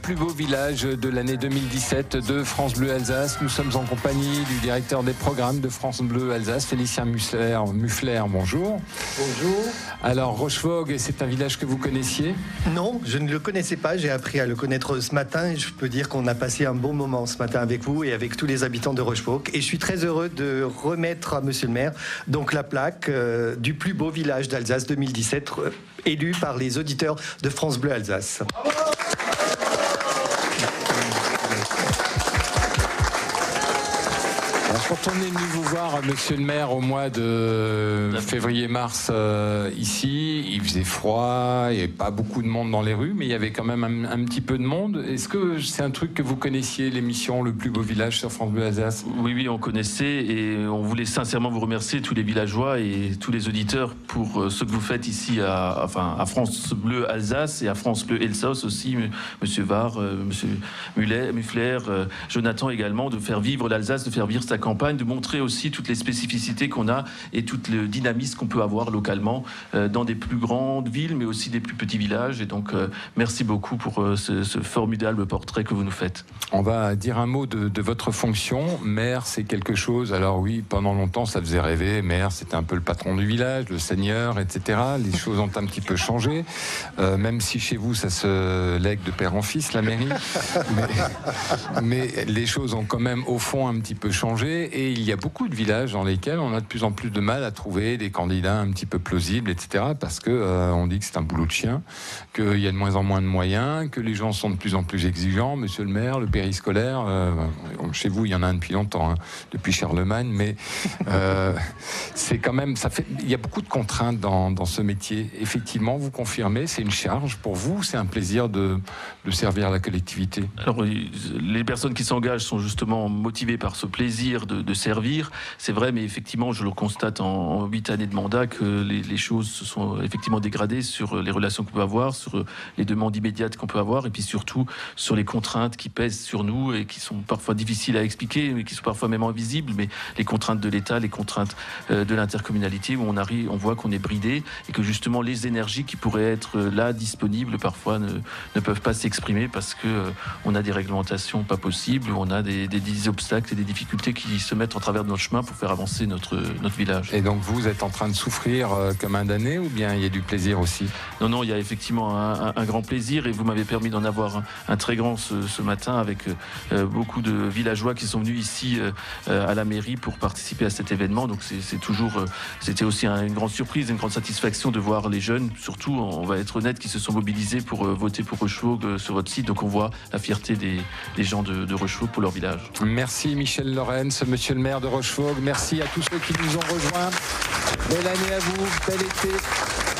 plus beaux villages de l'année 2017 de France Bleu Alsace. Nous sommes en compagnie du directeur des programmes de France Bleu Alsace, Félicien Muffler. Bonjour. Bonjour. Alors Rochevogue, c'est un village que vous connaissiez ? Non, je ne le connaissais pas. J'ai appris à le connaître ce matin et je peux dire qu'on a passé un bon moment ce matin avec vous et avec tous les habitants de Rochevogue. Et je suis très heureux de remettre à Monsieur le maire donc la plaque du plus beau village d'Alsace 2017 élu par les auditeurs de France Bleu Alsace. Quand on est venu vous voir, Monsieur le maire, au mois de février-mars, ici, il faisait froid, il n'y avait pas beaucoup de monde dans les rues, mais il y avait quand même un petit peu de monde. Est-ce que c'est un truc que vous connaissiez, l'émission Le plus beau village sur France Bleu Alsace ? Oui, on connaissait et on voulait sincèrement vous remercier, tous les villageois et tous les auditeurs, pour ce que vous faites ici à France Bleu Alsace et à France Bleu Elsass aussi, Monsieur Var, Monsieur Muffler, Jonathan également, de faire vivre l'Alsace, de faire vivre sa campagne, de montrer aussi toutes les spécificités qu'on a et tout le dynamisme qu'on peut avoir localement dans des plus grandes villes, mais aussi des plus petits villages. Et donc, merci beaucoup pour ce formidable portrait que vous nous faites. On va dire un mot de votre fonction. Maire, c'est quelque chose. Alors oui, pendant longtemps, ça faisait rêver. Maire, c'était un peu le patron du village, le seigneur, etc. Les choses ont un petit peu changé. Même si chez vous, ça se lègue de père en fils, la mairie. Mais les choses ont quand même, au fond, un petit peu changé. Et il y a beaucoup de villages dans lesquels on a de plus en plus de mal à trouver des candidats un petit peu plausibles, etc. Parce que on dit que c'est un boulot de chien, qu'il y a de moins en moins de moyens, que les gens sont de plus en plus exigeants. Monsieur le maire, le périscolaire, chez vous, il y en a un depuis longtemps, depuis Charlemagne, mais c'est quand même, il y a beaucoup de contraintes dans ce métier. Effectivement, vous confirmez, c'est une charge pour vous, c'est un plaisir de servir la collectivité. Alors, les personnes qui s'engagent sont justement motivées par ce plaisir de servir, c'est vrai, mais effectivement, je le constate en 8 années de mandat que les choses se sont effectivement dégradées sur les relations qu'on peut avoir, sur les demandes immédiates qu'on peut avoir, et puis surtout sur les contraintes qui pèsent sur nous et qui sont parfois difficiles à expliquer, mais qui sont parfois même invisibles, mais les contraintes de l'État, les contraintes de l'intercommunalité, où on voit qu'on est bridé et que justement les énergies qui pourraient être là disponibles parfois ne peuvent pas s'exprimer parce que on a des réglementations pas possibles, où on a des obstacles et des difficultés qui se mettre en travers de notre chemin pour faire avancer notre village. Et donc vous êtes en train de souffrir comme un damné, ou bien il y a du plaisir aussi ? Non, il y a effectivement un grand plaisir, et vous m'avez permis d'en avoir un très grand ce matin avec beaucoup de villageois qui sont venus ici à la mairie pour participer à cet événement. Donc c'était aussi une grande surprise, une grande satisfaction de voir les jeunes, surtout, on va être honnête, qui se sont mobilisés pour voter pour Rochevogue sur votre site. Donc on voit la fierté des gens de Rochevogue pour leur village. Merci Michel Lorenz, monsieur le maire de Rochevogue. Merci à tous ceux qui nous ont rejoints. Belle année à vous, bel été.